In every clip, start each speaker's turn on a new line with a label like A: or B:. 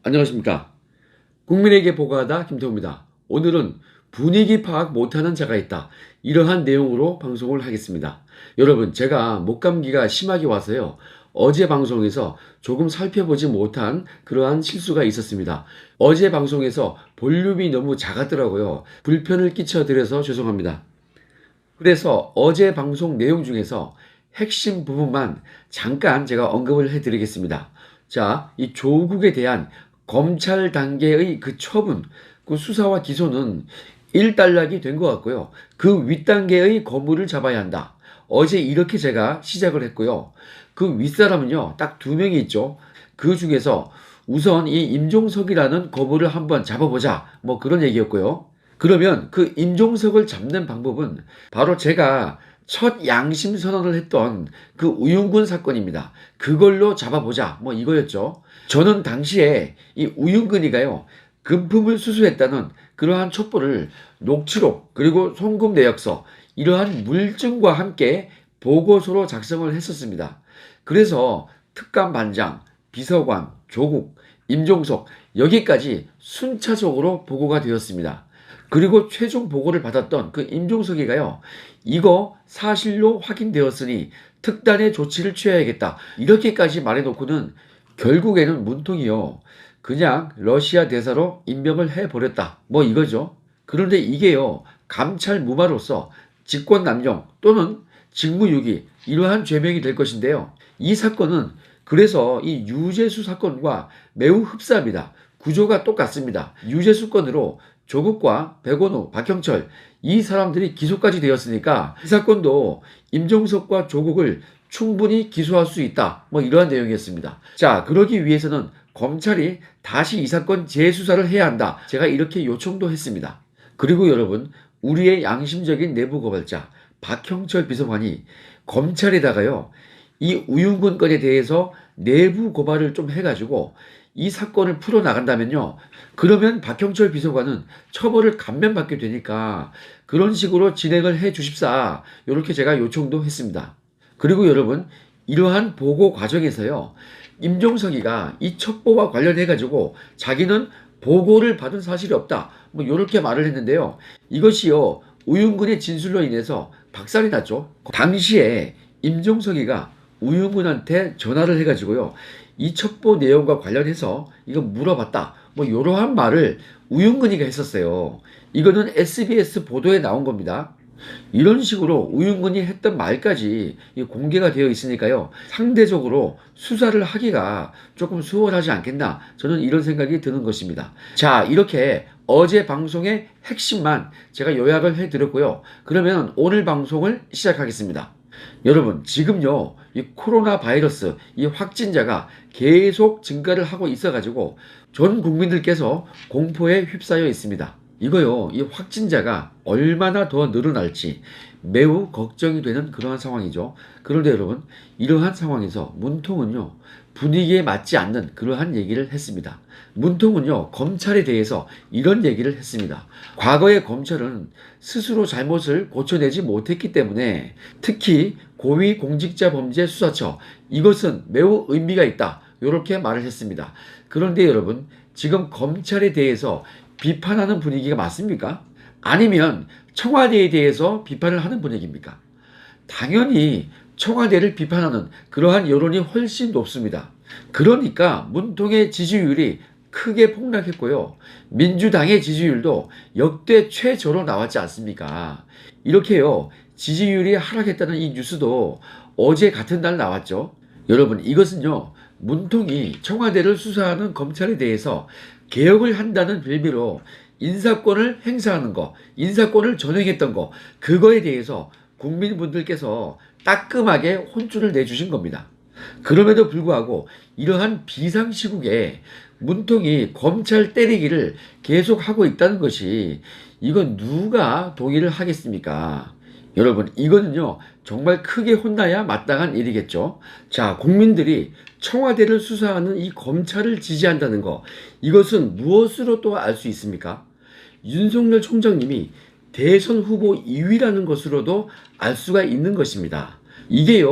A: 안녕하십니까. 국민에게 보고하다 김태우입니다. 오늘은 분위기 파악 못하는 자가 있다. 이러한 내용으로 방송을 하겠습니다. 여러분, 제가 목감기가 심하게 와서요. 어제 방송에서 조금 살펴보지 못한 그러한 실수가 있었습니다. 어제 방송에서 볼륨이 너무 작았더라고요. 불편을 끼쳐드려서 죄송합니다. 그래서 어제 방송 내용 중에서 핵심 부분만 잠깐 제가 언급을 해드리겠습니다. 자, 이 조국에 대한 검찰 단계의 그 처분, 그 수사와 기소는 일단락이 된 것 같고요. 그 윗단계의 거물을 잡아야 한다. 어제 이렇게 제가 시작을 했고요. 그 윗사람은요, 딱 두 명이 있죠. 그 중에서 우선 이 임종석이라는 거물을 한번 잡아보자. 뭐 그런 얘기였고요. 그러면 그 임종석을 잡는 방법은 바로 제가 첫 양심 선언을 했던 그 우윤근 사건입니다. 그걸로 잡아보자. 뭐 이거였죠. 저는 당시에 이 우윤근이가요, 금품을 수수했다는 그러한 촛불을 녹취록 그리고 송금 내역서 이러한 물증과 함께 보고서로 작성을 했었습니다. 그래서 특감반장, 비서관, 조국, 임종석 여기까지 순차적으로 보고가 되었습니다. 그리고 최종 보고를 받았던 그 임종석이가요, 이거 사실로 확인되었으니 특단의 조치를 취해야겠다. 이렇게까지 말해놓고는 결국에는 문통이요, 그냥 러시아 대사로 임명을 해버렸다. 뭐 이거죠. 그런데 이게요, 감찰 무마로서 직권남용 또는 직무유기 이러한 죄명이 될 것인데요. 이 사건은 그래서 이 유재수 사건과 매우 흡사합니다. 구조가 똑같습니다. 유재수 건으로 조국과 백원우, 박형철 이 사람들이 기소까지 되었으니까 이 사건도 임종석과 조국을 충분히 기소할 수 있다. 뭐 이러한 내용이었습니다. 자, 그러기 위해서는 검찰이 다시 이 사건 재수사를 해야 한다. 제가 이렇게 요청도 했습니다. 그리고 여러분, 우리의 양심적인 내부 고발자 박형철 비서관이 검찰에다가요, 이 우윤근 건에 대해서 내부 고발을 좀 해가지고 이 사건을 풀어나간다면요, 그러면 박형철 비서관은 처벌을 감면받게 되니까 그런 식으로 진행을 해 주십사. 이렇게 제가 요청도 했습니다. 그리고 여러분, 이러한 보고 과정에서요, 임종석이가 이 첩보와 관련해 가지고 자기는 보고를 받은 사실이 없다. 뭐 이렇게 말을 했는데요. 이것이요, 우윤근의 진술로 인해서 박살이 났죠. 당시에 임종석이가 우윤근한테 전화를 해가지고요, 이 첩보 내용과 관련해서 이거 물어봤다. 뭐 이러한 말을 우윤근이가 했었어요. 이거는 SBS 보도에 나온 겁니다. 이런 식으로 우윤근이 했던 말까지 공개가 되어 있으니까요, 상대적으로 수사를 하기가 조금 수월하지 않겠나, 저는 이런 생각이 드는 것입니다. 자, 이렇게 어제 방송의 핵심만 제가 요약을 해드렸고요. 그러면 오늘 방송을 시작하겠습니다. 여러분, 지금요, 이 코로나 바이러스 이 확진자가 계속 증가를 하고 있어가지고 전 국민들께서 공포에 휩싸여 있습니다. 이거요, 이 확진자가 얼마나 더 늘어날지 매우 걱정이 되는 그러한 상황이죠. 그런데 여러분, 이러한 상황에서 문통은요, 분위기에 맞지 않는 그러한 얘기를 했습니다. 문통은요, 검찰에 대해서 이런 얘기를 했습니다. 과거의 검찰은 스스로 잘못을 고쳐내지 못했기 때문에 특히 고위공직자범죄수사처 이것은 매우 의미가 있다. 이렇게 말을 했습니다. 그런데 여러분, 지금 검찰에 대해서 비판하는 분위기가 맞습니까? 아니면 청와대에 대해서 비판을 하는 분위기입니까? 당연히 청와대를 비판하는 그러한 여론이 훨씬 높습니다. 그러니까 문통의 지지율이 크게 폭락했고요. 민주당의 지지율도 역대 최저로 나왔지 않습니까? 이렇게요, 지지율이 하락했다는 이 뉴스도 어제 같은 날 나왔죠. 여러분, 이것은요, 문통이 청와대를 수사하는 검찰에 대해서 개혁을 한다는 빌미로 인사권을 행사하는 거, 인사권을 전행했던 거, 그거에 대해서 국민분들께서 따끔하게 혼쭐을 내주신 겁니다. 그럼에도 불구하고 이러한 비상시국에 문통이 검찰 때리기를 계속하고 있다는 것이, 이건 누가 동의를 하겠습니까? 여러분, 이거는요, 정말 크게 혼나야 마땅한 일이겠죠. 자, 국민들이 청와대를 수사하는 이 검찰을 지지한다는 거, 이것은 무엇으로 또 알 수 있습니까? 윤석열 총장님이 대선 후보 2위라는 것으로도 알 수가 있는 것입니다. 이게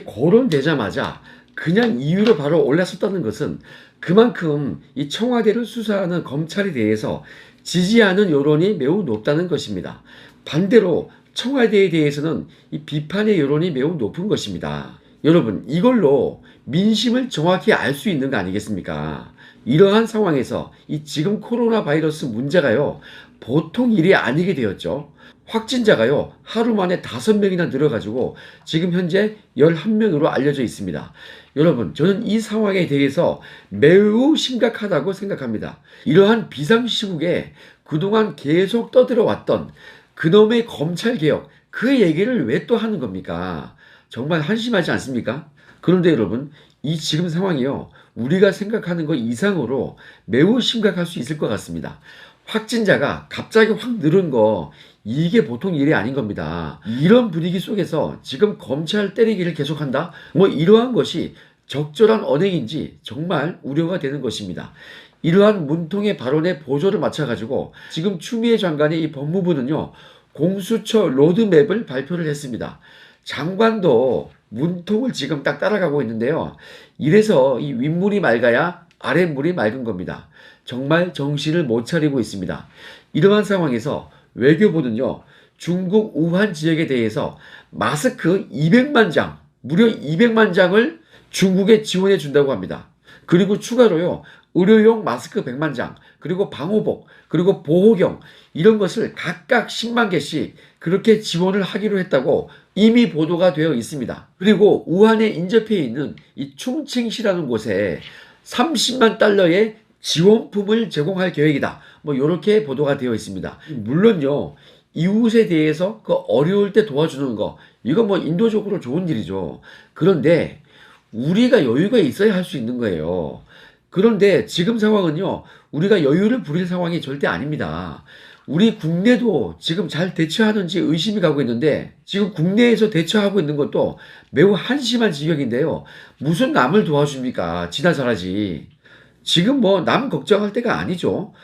A: 거론되자마자 그냥 2위로 바로 올랐었다는 것은 그만큼 이 청와대를 수사하는 검찰에 대해서 지지하는 여론이 매우 높다는 것입니다. 반대로 청와대에 대해서는 이 비판의 여론이 매우 높은 것입니다. 여러분, 이걸로 민심을 정확히 알 수 있는 거 아니겠습니까? 이러한 상황에서 이 지금 코로나 바이러스 문제가요, 보통 일이 아니게 되었죠. 확진자가요, 하루 만에 5명이나 늘어가지고 지금 현재 11명으로 알려져 있습니다. 여러분, 저는 이 상황에 대해서 매우 심각하다고 생각합니다. 이러한 비상시국에 그동안 계속 떠들어왔던 그놈의 검찰개혁, 그 얘기를 왜 또 하는 겁니까? 정말 한심하지 않습니까? 그런데 여러분, 이 지금 상황이요, 우리가 생각하는 것 이상으로 매우 심각할 수 있을 것 같습니다. 확진자가 갑자기 확 늘은 거, 이게 보통 일이 아닌 겁니다. 이런 분위기 속에서 지금 검찰 때리기를 계속한다? 뭐 이러한 것이 적절한 언행인지 정말 우려가 되는 것입니다. 이러한 문통의 발언에 보조를 맞춰가지고 지금 추미애 장관의 이 법무부는요, 공수처 로드맵을 발표를 했습니다. 장관도 문통을 지금 딱 따라가고 있는데요. 이래서 이 윗물이 맑아야 아랫물이 맑은 겁니다. 정말 정신을 못 차리고 있습니다. 이러한 상황에서 외교부는요, 중국 우한 지역에 대해서 마스크 200만 장, 무려 200만 장을 중국에 지원해 준다고 합니다. 그리고 추가로요, 의료용 마스크 100만 장, 그리고 방호복, 그리고 보호경, 이런 것을 각각 10만 개씩 그렇게 지원을 하기로 했다고 이미 보도가 되어 있습니다. 그리고 우한에 인접해 있는 이 충칭시라는 곳에 30만 달러의 지원품을 제공할 계획이다. 뭐 이렇게 보도가 되어 있습니다. 물론요, 이웃에 대해서 그 어려울 때 도와주는 거, 이거 뭐 인도적으로 좋은 일이죠. 그런데 우리가 여유가 있어야 할 수 있는 거예요. 그런데 지금 상황은요, 우리가 여유를 부릴 상황이 절대 아닙니다. 우리 국내도 지금 잘 대처하는지 의심이 가고 있는데, 지금 국내에서 대처하고 있는 것도 매우 한심한 지경인데요. 무슨 남을 도와줍니까? 지나 잘하지. 지금 뭐 남 걱정할 때가 아니죠.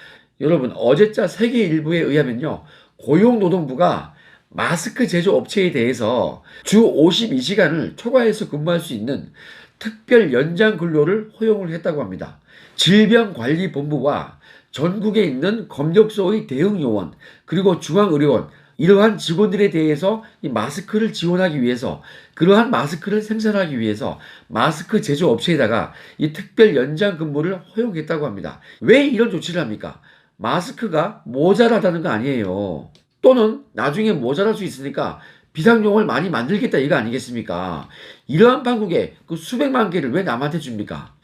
A: 여러분, 어제자 세계일보에 의하면요, 고용노동부가 마스크 제조 업체에 대해서 주 52시간을 초과해서 근무할 수 있는 특별 연장 근로를 허용을 했다고 합니다. 질병관리본부와 전국에 있는 검역소의 대응요원, 그리고 중앙의료원, 이러한 직원들에 대해서 이 마스크를 지원하기 위해서, 그러한 마스크를 생산하기 위해서 마스크 제조업체에다가 이 특별 연장 근무를 허용했다고 합니다. 왜 이런 조치를 합니까? 마스크가 모자라다는 거 아니에요. 또는 나중에 모자랄 수 있으니까 비상용을 많이 만들겠다, 이거 아니겠습니까? 이러한 판국에 그 수백만 개를 왜 남한테 줍니까?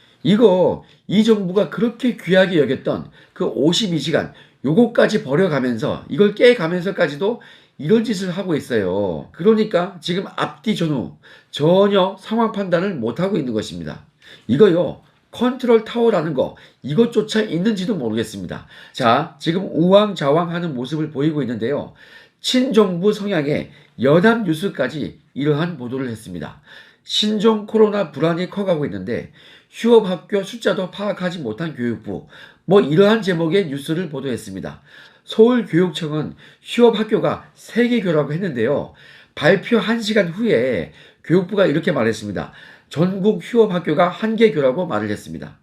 A: 이 정부가 그렇게 귀하게 여겼던 그 52시간, 요거까지 버려가면서, 이걸 깨가면서까지도 이런 짓을 하고 있어요. 그러니까 지금 앞뒤 전후 전혀 상황 판단을 못하고 있는 것입니다. 이거요, 컨트롤 타워라는 거, 이것조차 있는지도 모르겠습니다. 자, 지금 우왕좌왕하는 모습을 보이고 있는데요. 친정부 성향의 연합뉴스까지 이러한 보도를 했습니다. 신종 코로나 불안이 커가고 있는데 휴업학교 숫자도 파악하지 못한 교육부, 뭐 이러한 제목의 뉴스를 보도했습니다. 서울교육청은 휴업학교가 3개교라고 했는데요. 발표 1시간 후에 교육부가 이렇게 말했습니다. 전국 휴업학교가 1개교라고 말을 했습니다.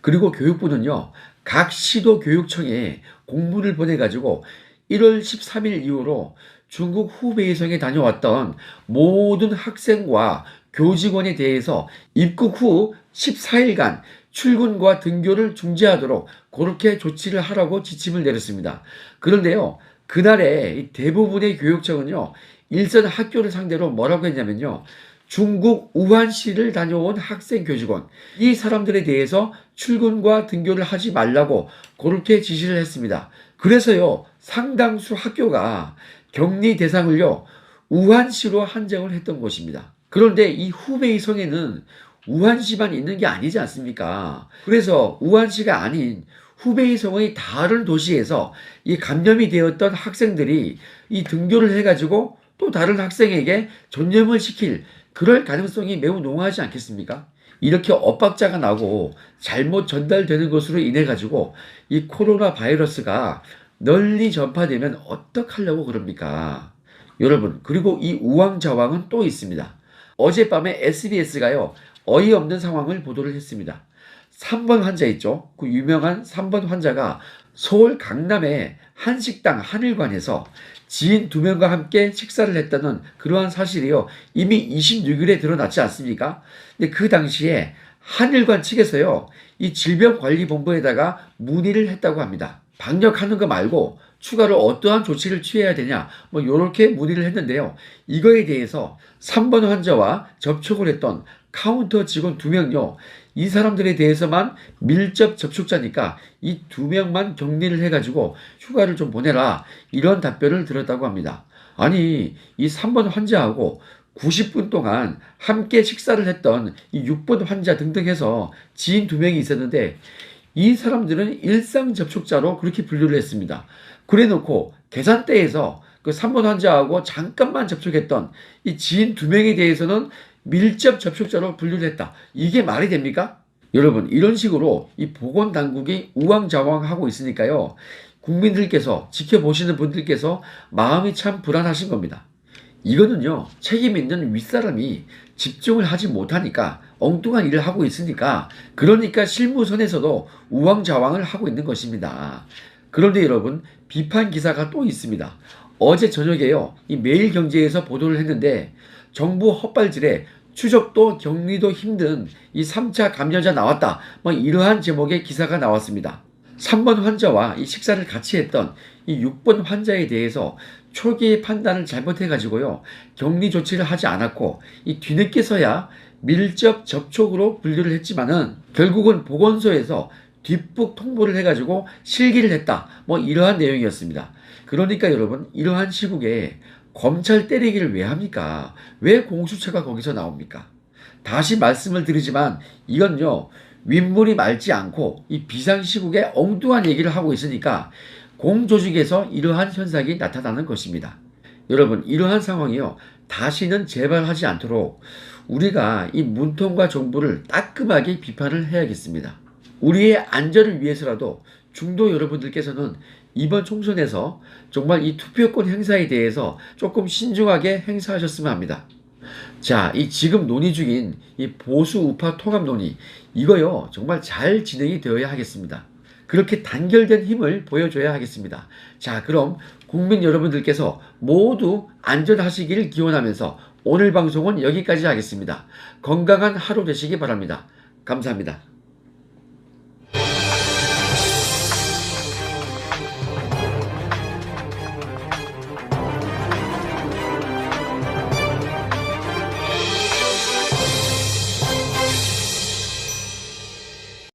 A: 그리고 교육부는요, 각 시도교육청에 공문을 보내가지고 1월 13일 이후로 중국 후베이성에 다녀왔던 모든 학생과 교직원에 대해서 입국 후 14일간 출근과 등교를 중지하도록 그렇게 조치를 하라고 지침을 내렸습니다. 그런데요, 그날에 대부분의 교육청은요, 일선 학교를 상대로 뭐라고 했냐면요, 중국 우한시를 다녀온 학생 교직원, 이 사람들에 대해서 출근과 등교를 하지 말라고 그렇게 지시를 했습니다. 그래서요, 상당수 학교가 격리 대상을요, 우한시로 한정을 했던 것입니다. 그런데 이 후베이성에는 우한시만 있는 게 아니지 않습니까? 그래서 우한시가 아닌 후베이성의 다른 도시에서 이 감염이 되었던 학생들이 이 등교를 해가지고 또 다른 학생에게 전염을 시킬 그럴 가능성이 매우 농후하지 않겠습니까? 이렇게 엇박자가 나고 잘못 전달되는 것으로 인해 가지고 이 코로나 바이러스가 널리 전파되면 어떡하려고 그럽니까? 여러분, 그리고 이 우왕좌왕은 또 있습니다. 어젯밤에 SBS가요, 어이없는 상황을 보도를 했습니다. 3번 환자 있죠. 그 유명한 3번 환자가 서울 강남의 한식당 한일관에서 지인 2명과 함께 식사를 했다는 그러한 사실이요. 이미 26일에 드러났지 않습니까? 근데 그 당시에 한일관 측에서요. 이 질병관리본부에다가 문의를 했다고 합니다. 방역하는 거 말고 추가로 어떠한 조치를 취해야 되냐 뭐 이렇게 문의를 했는데요. 이거에 대해서 3번 환자와 접촉을 했던 카운터 직원 2명요. 이 사람들에 대해서만 밀접 접촉자니까 이 2명만 격리를 해가지고 휴가를 좀 보내라 이런 답변을 들었다고 합니다. 아니 이 3번 환자하고 90분 동안 함께 식사를 했던 이 6번 환자 등등 해서 지인 2명이 있었는데 이 사람들은 일상 접촉자로 그렇게 분류를 했습니다. 그래 놓고 계산대에서 그 3번 환자하고 잠깐만 접촉했던 이 지인 2명에 대해서는 밀접 접촉자로 분류를 했다. 이게 말이 됩니까? 여러분 이런 식으로 이 보건당국이 우왕좌왕하고 있으니까요. 국민들께서 지켜보시는 분들께서 마음이 참 불안하신 겁니다. 이거는요. 책임 있는 윗사람이 집중을 하지 못하니까 엉뚱한 일을 하고 있으니까 그러니까 실무선에서도 우왕좌왕을 하고 있는 것입니다. 그런데 여러분 비판 기사가 또 있습니다. 어제 저녁에요. 이 매일경제에서 보도를 했는데 정부 헛발질에 추적도 격리도 힘든 이 3차 감염자 나왔다. 뭐 이러한 제목의 기사가 나왔습니다. 3번 환자와 이 식사를 같이 했던 이 6번 환자에 대해서 초기의 판단을 잘못해가지고요. 격리 조치를 하지 않았고 이 뒤늦게서야 밀접 접촉으로 분류를 했지만은 결국은 보건소에서 뒷북 통보를 해가지고 실기를 했다. 뭐 이러한 내용이었습니다. 그러니까 여러분 이러한 시국에 검찰 때리기를 왜 합니까? 왜 공수처가 거기서 나옵니까? 다시 말씀을 드리지만 이건요. 윗물이 맑지 않고 이 비상시국에 엉뚱한 얘기를 하고 있으니까 공조직에서 이러한 현상이 나타나는 것입니다. 여러분 이러한 상황이요. 다시는 재발하지 않도록 우리가 이 문통과 정부를 따끔하게 비판을 해야겠습니다. 우리의 안전을 위해서라도 중도 여러분들께서는 이번 총선에서 정말 이 투표권 행사에 대해서 조금 신중하게 행사하셨으면 합니다. 자, 이 지금 논의 중인 이 보수 우파 통합 논의 이거요 정말 잘 진행이 되어야 하겠습니다. 그렇게 단결된 힘을 보여줘야 하겠습니다. 자, 그럼 국민 여러분들께서 모두 안전하시기를 기원하면서 오늘 방송은 여기까지 하겠습니다. 건강한 하루 되시기 바랍니다. 감사합니다.